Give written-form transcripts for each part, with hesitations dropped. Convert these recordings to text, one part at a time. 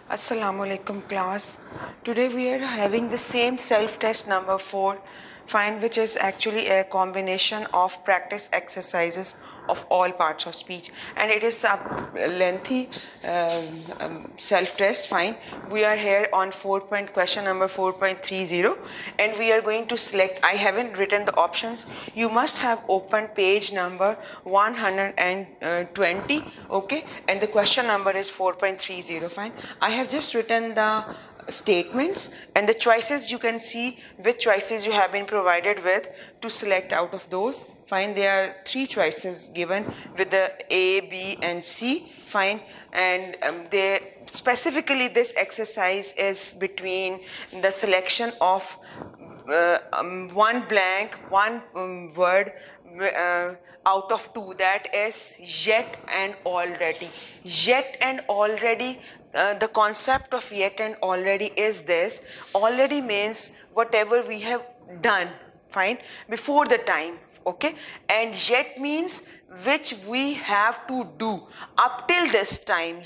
Assalamu alaikum class. Today we are having the same self-test number 4, fine, which is actually a combination of practice exercises of all parts of speech, and it is a lengthy self-test. Fine, we are here on question number 4.30, and we are going to select. I haven't written the options. You must have opened page number 120, okay, and the question number is 4.30. Fine, I have just written the statements and the choices. You can see which choices you have been provided with to select out of those. Fine, there are 3 choices given with the A, B and C. Fine, and they specifically this exercise is between the selection of one blank, one word out of 2, that is yet and already. Yet and already, the concept of yet and already is this. Already means whatever we have done, fine, before the time, okay, and yet means which we have to do up till this time.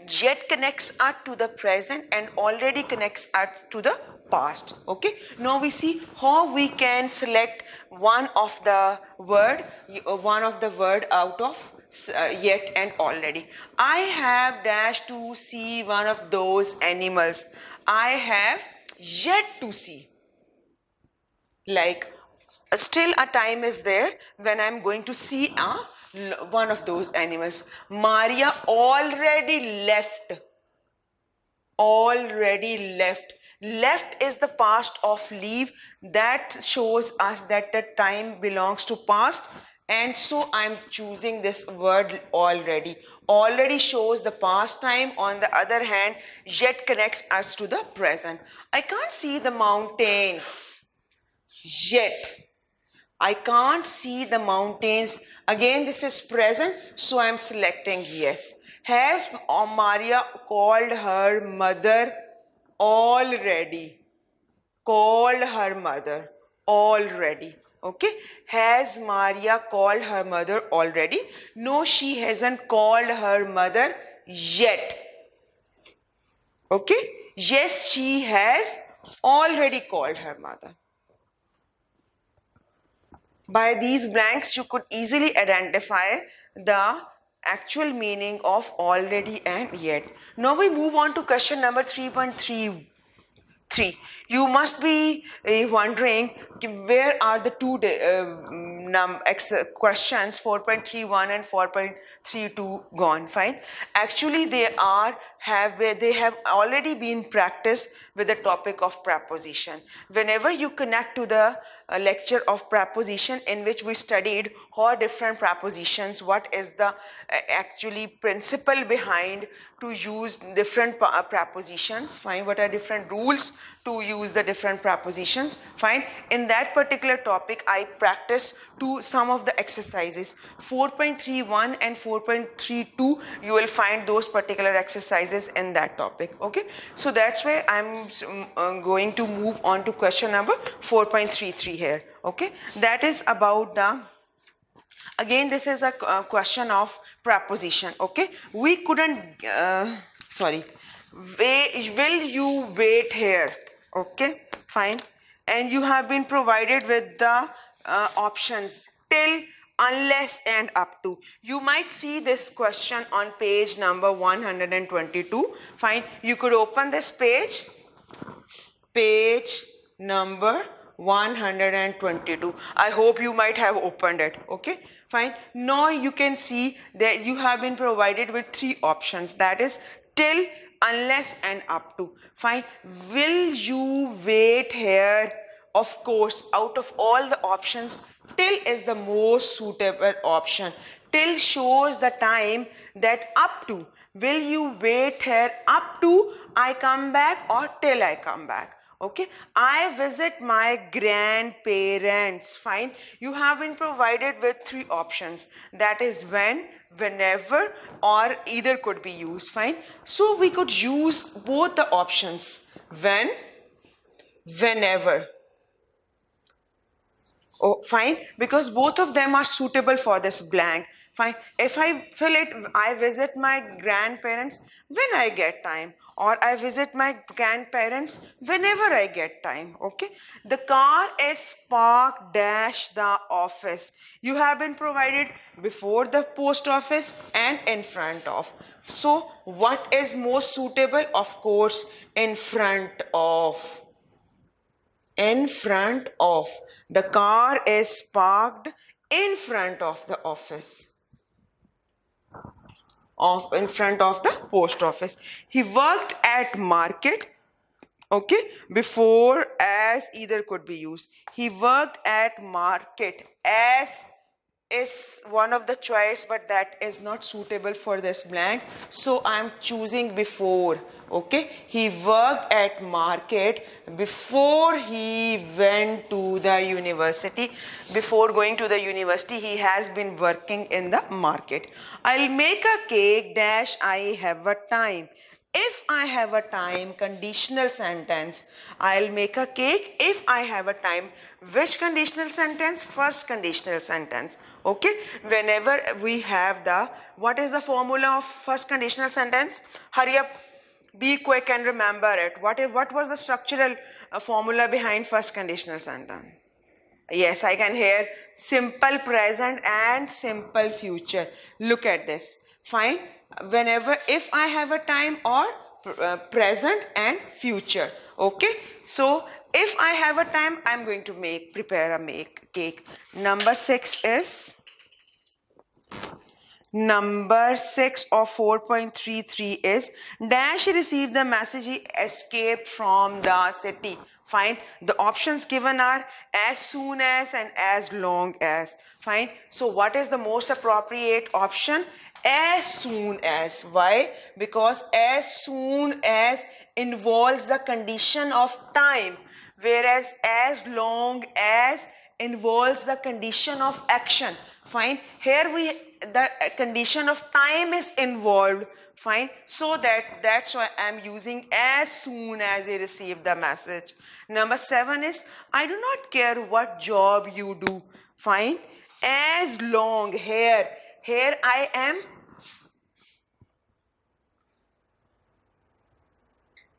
Yet connects us to the present and already connects us to the past. Okay, now we see how we can select one of the word out of yet and already. I have dash to see one of those animals. I have yet to see. Like, still a time is there when I'm going to see one of those animals. Maria already left. Already left. Left is the past of leave. That shows us that the time belongs to past, and so I'm choosing this word already. Already shows the past time. On the other hand, yet connects us to the present. I can't see the mountains yet. I can't see the mountains. Again, this is present, so I'm selecting yes. Has Maria called her mother already? Called her mother already. Okay. Has Maria called her mother already? No, she hasn't called her mother yet. Okay. Yes, she has already called her mother. By these blanks, you could easily identify the actual meaning of already and yet. Now we move on to question number 3.33. You must be wondering where are the two questions 4.31 and 4.32 gone. Fine. Actually, they have already been practiced with the topic of preposition. Whenever you connect to the lecture of preposition, in which we studied how different prepositions, what is the actually principle behind to use different prepositions. Fine, what are different rules to use the different prepositions. Fine, in that particular topic I practiced to some of the exercises. 4.31 and 4.32, you will find those particular exercises in that topic. Okay, so that's why I'm going to move on to question number 4.33 here. Okay, that is about the, again this is a question of preposition. Okay, we couldn't sorry, will you wait here? Okay, fine, and you have been provided with the options till, unless and up to. You might see this question on page number 122. Fine, you could open this page number 122. I hope you might have opened it. Okay, fine. Now you can see that you have been provided with 3 options, that is till, unless and up to. Fine. Will you wait here? Of course, out of all the options, till is the most suitable option. Till shows the time, that up to. Will you wait here up to I come back or till I come back? Okay, I visit my grandparents. Fine, you have been provided with 3 options, that is when, whenever, or either could be used. Fine, so we could use both the options, when, whenever. Oh, fine, because both of them are suitable for this blank. Fine, if I fill it, I visit my grandparents, when I get time, or I visit my grandparents whenever I get time. Okay, the car is parked dash the office. You have been provided before the post office and in front of. So what is most suitable? Of course, in front of. In front of. The car is parked in front of the office. In front of the post office. He worked at market. Okay, before as either could be used. He worked at market. As is one of the choice, but that is not suitable for this blank, so I'm choosing before. Okay, he worked at market before he went to the university. Before going to the university, he has been working in the market. I'll make a cake dash I have a time. If I have a time, conditional sentence, I'll make a cake if I have a time. Which conditional sentence? First conditional sentence. Okay, whenever we have the, what is the formula of first conditional sentence? Hurry up, be quick and remember it. What was the structural formula behind first conditional sentence? Yes, I can hear simple present and simple future. Look at this. Fine. Whenever, if I have a time, or present and future. Okay. So if I have a time, I'm going to prepare a cake. Number 6 is, number 6 of 4.33 is dash received the message he escaped from the city. Fine. The options given are as soon as and as long as. Fine. So what is the most appropriate option? As soon as. Why? Because as soon as involves the condition of time, whereas as long as involves the condition of action. Fine. Here the condition of time is involved. Fine. So that's why I'm using as soon as they receive the message. Number 7 is I do not care what job you do. Fine. As long, here I am.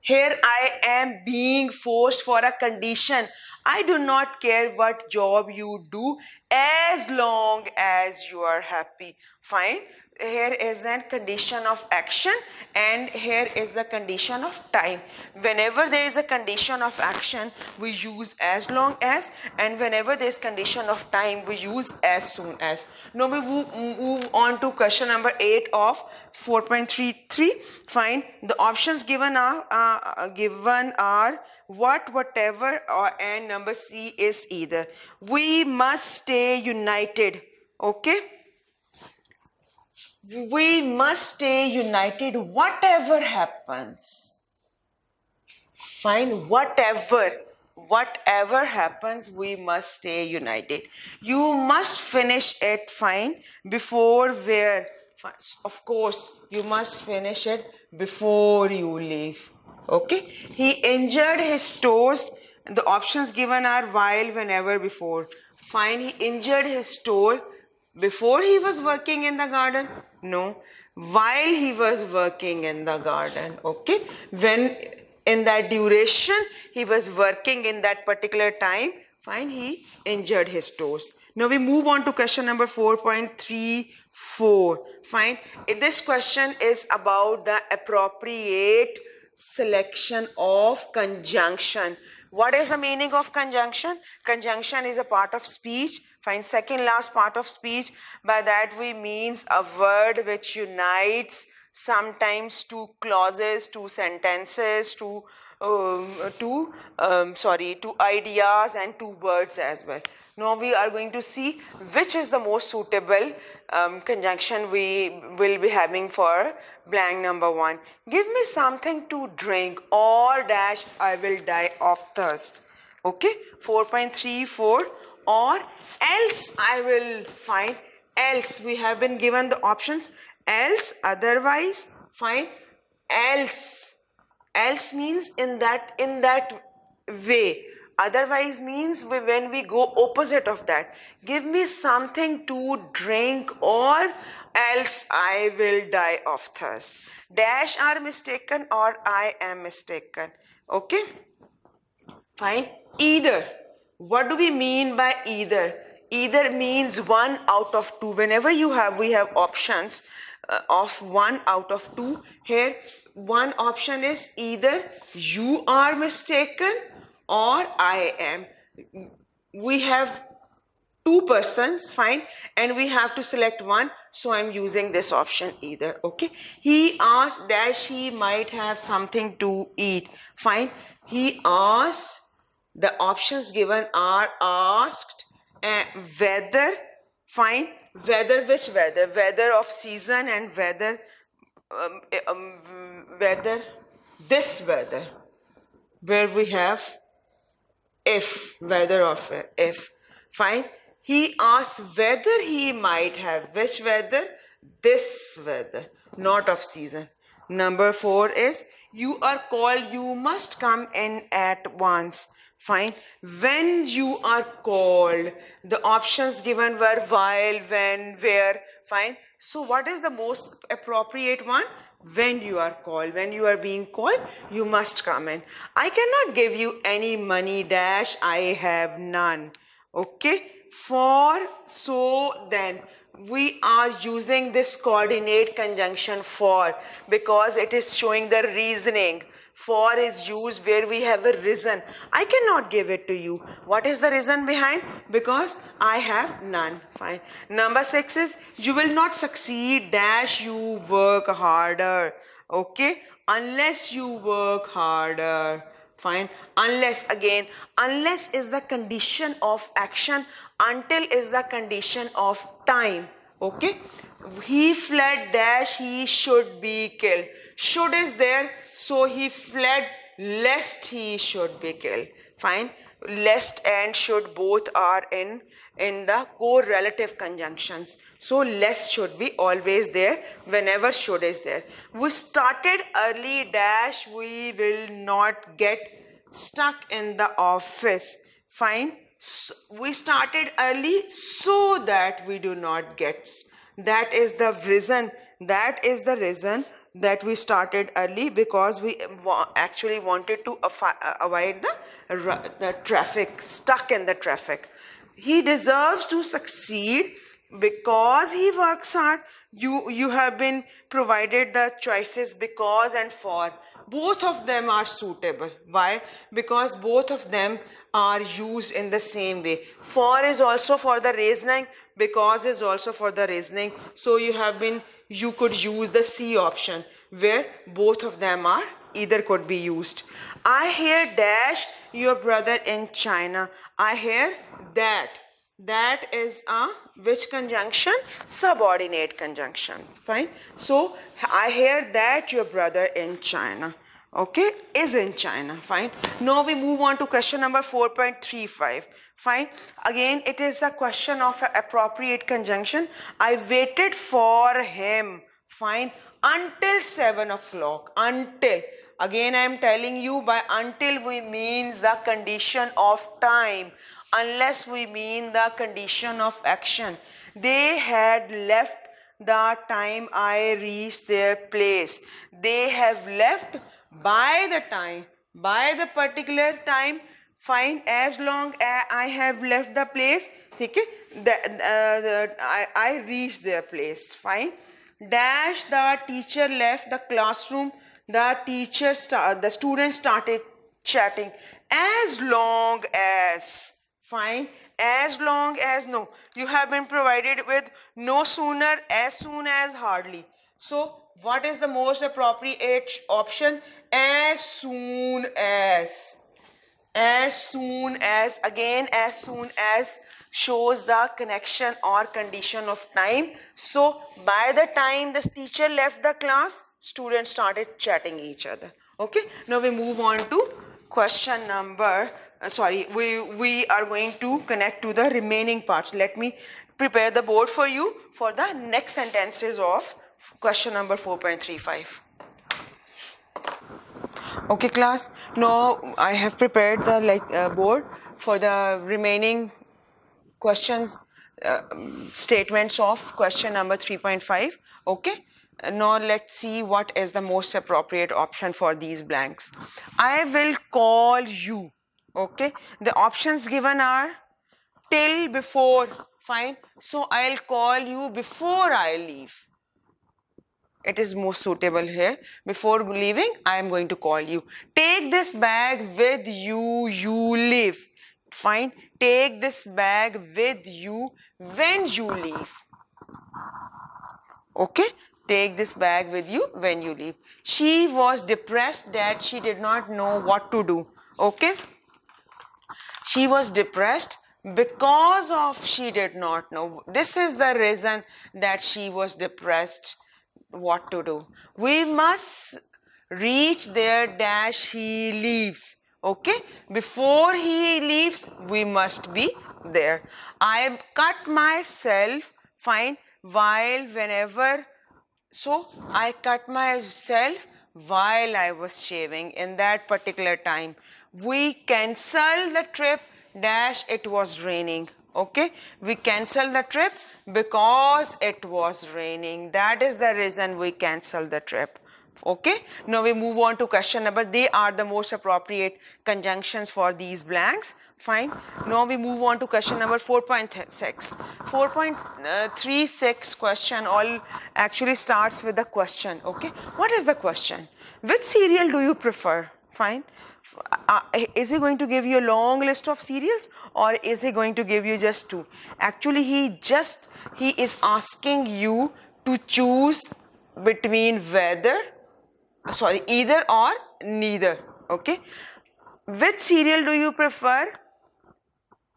Here I am being forced for a condition. I do not care what job you do as long as you are happy. Fine. Here is the condition of action, and here is the condition of time. Whenever there is a condition of action, we use as long as, and whenever there is condition of time, we use as soon as. Now we move on to question number 8 of 4.33. Fine. The options given are what, whatever, and number C is either. We must stay united. Okay. We must stay united whatever happens. Fine. Whatever happens, we must stay united. You must finish it. Fine. Before where? Of course, you must finish it before you leave. Okay. He injured his toes. The options given are while, whenever, before. Fine. He injured his toe before he was working in the garden? No. While he was working in the garden. Okay. When in that duration he was working in that particular time, fine, he injured his toes. Now we move on to question number 4.34. Fine. This question is about the appropriate selection of conjunction. What is the meaning of conjunction? Conjunction is a part of speech. Fine. Second last part of speech. By that we means a word which unites sometimes two clauses, two sentences, two ideas and two words as well. Now we are going to see which is the most suitable conjunction we will be having for blank number 1. Give me something to drink, or dash I will die of thirst. Okay. 4.34, or else I will find. Else we have been given the options. Else, otherwise. Fine. Else means in that way. Otherwise means when we go opposite of that. Give me something to drink, or else I will die of thirst. dash are mistaken or I am mistaken. Okay, fine. Either. What do we mean by either? Either means 1 out of 2. Whenever we have options of 1 out of 2, here one option is either you are mistaken or I am. We have 2 persons, fine, and we have to select one, so I'm using this option either. Okay, he asked dash he might have something to eat, fine. He asked, the options given are asked, whether, fine, whether, which weather, weather of season, and whether whether, this weather, where we have if, weather of if, fine. He asked whether he might have which weather, this weather, not of season. Number 4 is you are called, you must come in at once, fine. When you are called, the options given were while, when, where, fine. So what is the most appropriate one? When you are called, when you are being called, you must come in. I cannot give you any money dash, I have none. Okay, for, so, then we are using this coordinate conjunction for, because it is showing the reasoning. For is used where we have a reason. I cannot give it to you. What is the reason behind? Because I have none. Fine. Number 6 is you will not succeed dash, you work harder. Okay, unless you work harder. Fine. Unless, again, unless is the condition of action, until is the condition of time. Okay, he fled dash, he should be killed. Should is there, so he fled lest he should be killed. Fine. Lest and should both are in the correlative conjunctions, so lest should be always there whenever should is there. We started early dash, we will not get stuck in the office. Fine. So we started early so that we do not get, that is the reason, that is the reason that we started early, because we actually wanted to avoid the traffic, stuck in the traffic. He deserves to succeed because he works hard. You have been provided the choices because and for. Both of them are suitable. Why? Because both of them are used in the same way. For is also for the reasoning, because is also for the reasoning. So you could use the C option, where both of them are either could be used. I hear dash your brother in China. I hear that. That is a which conjunction? Subordinate conjunction. Fine. So I hear that your brother in China. Okay, is in China. Fine. Now we move on to question number 4.35. Fine. Again, it is a question of an appropriate conjunction. I waited for him. Fine. Until 7 o'clock. Until. Again, I am telling you, by until we means the condition of time. Unless we mean the condition of action. They had left the time I reached their place. They have left by the time, by the particular time. Fine. As long as I have left the place, okay, I reached their place. Fine. Dash, the teacher left the classroom. The students started chatting. As long as, fine, as long as, no, you have been provided with no sooner, as soon as, hardly. So what is the most appropriate option? As soon as. As soon as, again, as soon as shows the connection or condition of time. So by the time the teacher left the class, students started chatting each other. Okay, now we move on to question number, we are going to connect to the remaining parts. Let me prepare the board for you for the next sentences of question number 4.35. Okay class, now I have prepared the board for the remaining questions, statements of question number 3.5. Okay, Now let's see what is the most appropriate option for these blanks. I will call you. Okay, the options given are till, before. Fine, so I'll call you before I leave. It is most suitable here. Before leaving, I am going to call you. Take this bag with you, you leave. Fine, take this bag with you when you leave. Okay, take this bag with you when you leave. She was depressed that she did not know what to do. Okay, she was depressed because of she did not know. This is the reason that she was depressed. What to do? We must reach there dash he leaves. Okay, before he leaves we must be there. I cut myself. Fine, while whenever, so I cut myself while I was shaving in that particular time. We cancel the trip dash it was raining. Okay, we cancel the trip because it was raining. That is the reason we cancel the trip. Okay, now we move on to question number. They are the most appropriate conjunctions for these blanks. Fine, now we move on to question number 4.6. 4.36 question all actually starts with the question. Okay, what is the question? Which cereal do you prefer? Fine, is he going to give you a long list of cereals or is he going to give you just two? Actually he is asking you to choose between either or neither. Okay, which cereal do you prefer?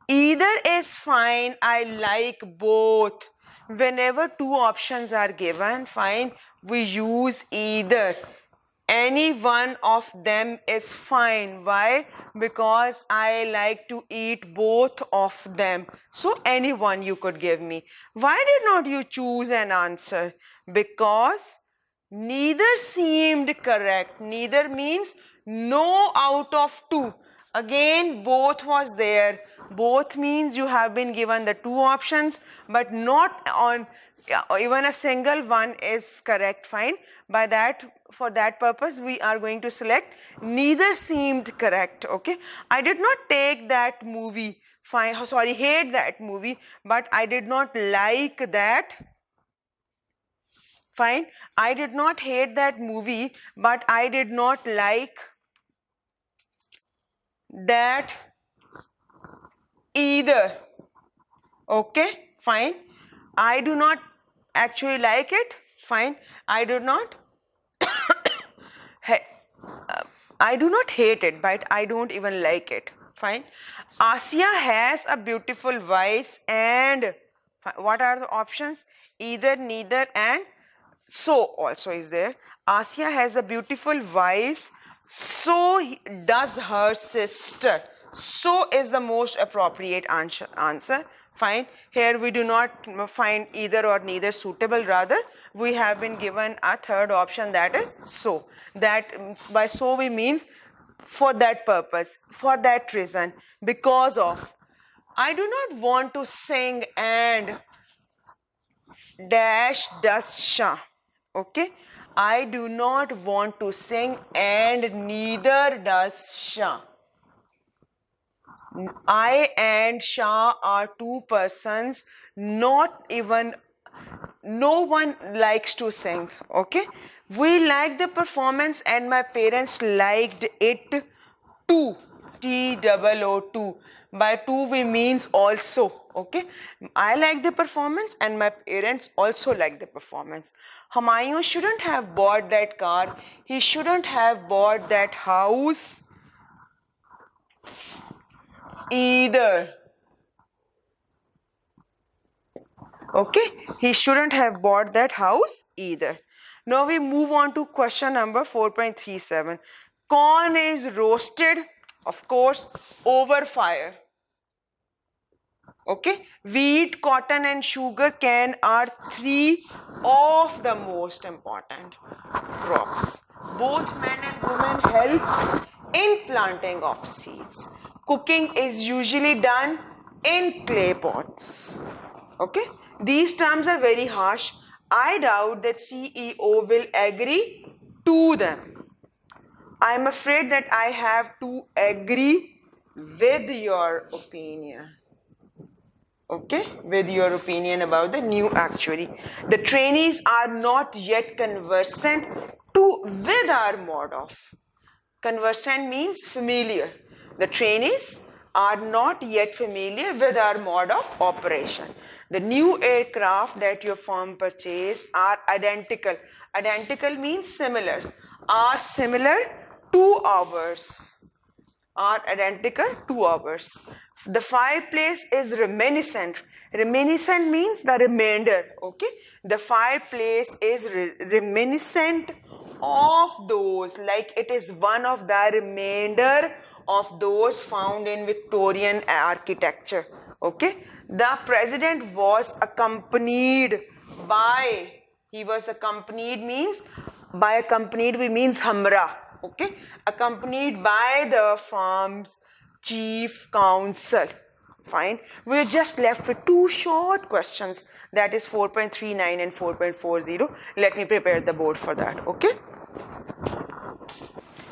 Either is fine. I like both. Whenever two options are given, fine, we use either. Any one of them is fine. Why? Because I like to eat both of them. So any one you could give me. Why did not you choose an answer? Because neither seemed correct. Neither means no out of two. Again, both was there. Both means you have been given the two options, but not on even a single one is correct. Fine. By that, for that purpose, we are going to select neither seemed correct. Okay. I did not take that movie. Fine. Sorry, hate that movie, but I did not like that. Fine. I did not hate that movie, but I did not like that either. Okay, fine. I do not actually like it. Fine. I do not I do not hate it, but I don't even like it. Fine. Asia has a beautiful voice and what are the options? Either, neither and so also is there. Asia has a beautiful voice, so does her sister. So is the most appropriate answer. Fine. Here we do not find either or neither suitable. Rather, we have been given a third option, that is so. That by so we means for that purpose, for that reason, because of. I do not want to sing and dash does Shah. Okay, I do not want to sing and neither does Shah. I and Shah are two persons, not even, no one likes to sing. Okay, we liked the performance and my parents liked it too. T-O-O-2. By two we means also. Okay, I like the performance and my parents also like the performance. Humayun shouldn't have bought that car. He shouldn't have bought that house either. Okay, he shouldn't have bought that house either. Now we move on to question number 4.37. Corn is roasted, of course, over fire. Okay, wheat, cotton and sugar cane are three of the most important crops. Both men and women help in planting of seeds. Cooking is usually done in clay pots. Okay, these terms are very harsh. I doubt that CEO will agree to them. I'm afraid that I have to agree with your opinion. Okay, with your opinion about the new actuary. The trainees are not yet conversant with our mode of. Conversant means familiar. The trainees are not yet familiar with our mode of operation. The new aircraft that your firm purchased are identical. Identical means similar. Are similar to ours. Are identical to ours. The fireplace is reminiscent. Reminiscent means the remainder. Okay. The fireplace is reminiscent of those, like it is one of the remainder of those found in Victorian architecture. Okay. The president was accompanied by, he was accompanied means, by accompanied we means Hamra. Okay. Accompanied by the firm's chief counsel. Fine. We're just left with two short questions, that is 4.39 and 4.40. Let me prepare the board for that. Okay.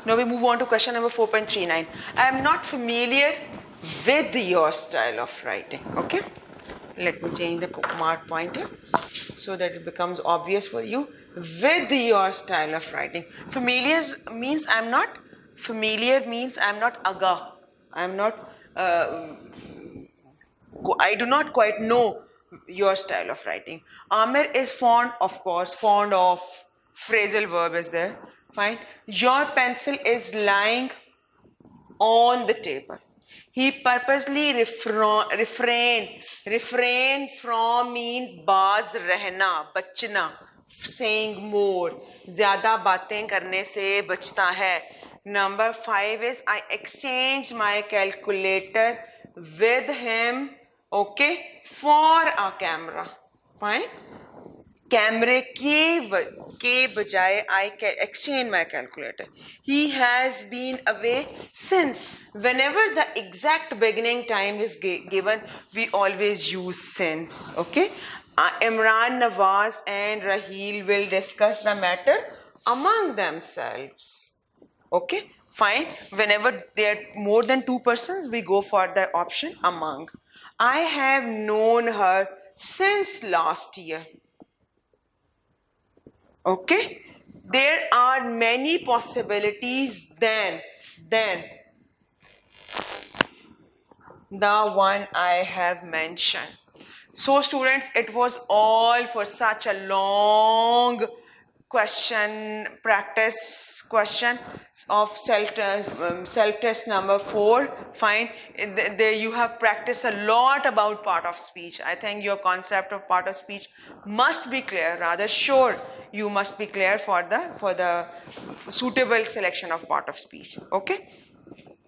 Now we move on to question number 4.39. I am not familiar with your style of writing. Okay. Let me change the mark point here so that it becomes obvious for you. With your style of writing. Familiar means I'm not. Familiar means I'm not aga. I'm not. I do not quite know your style of writing. Amir is fond, of course, fond of. Phrasal verb is there. Fine. Your pencil is lying on the table. He purposely refrain from means baaz रहना, बचना, saying more. ज़्यादा बातें करने से बचता है. Number 5 is I exchanged my calculator with him, okay, for a camera. Fine. कैमरे के बजाय I exchange my calculator. He has been away since. Whenever the exact beginning time is given, we always use since. Okay. Imran, Nawaz and Raheel will discuss the matter among themselves. Okay. Fine. Whenever there are more than two persons, we go for the option among. I have known her since last year. Okay, there are many possibilities than the one I have mentioned. So students, it was all for such a long question, practice question of self-test number 4. Fine. There you have practiced a lot about part of speech. I think your concept of part of speech must be clear, rather sure you must be clear for the suitable selection of part of speech. Okay.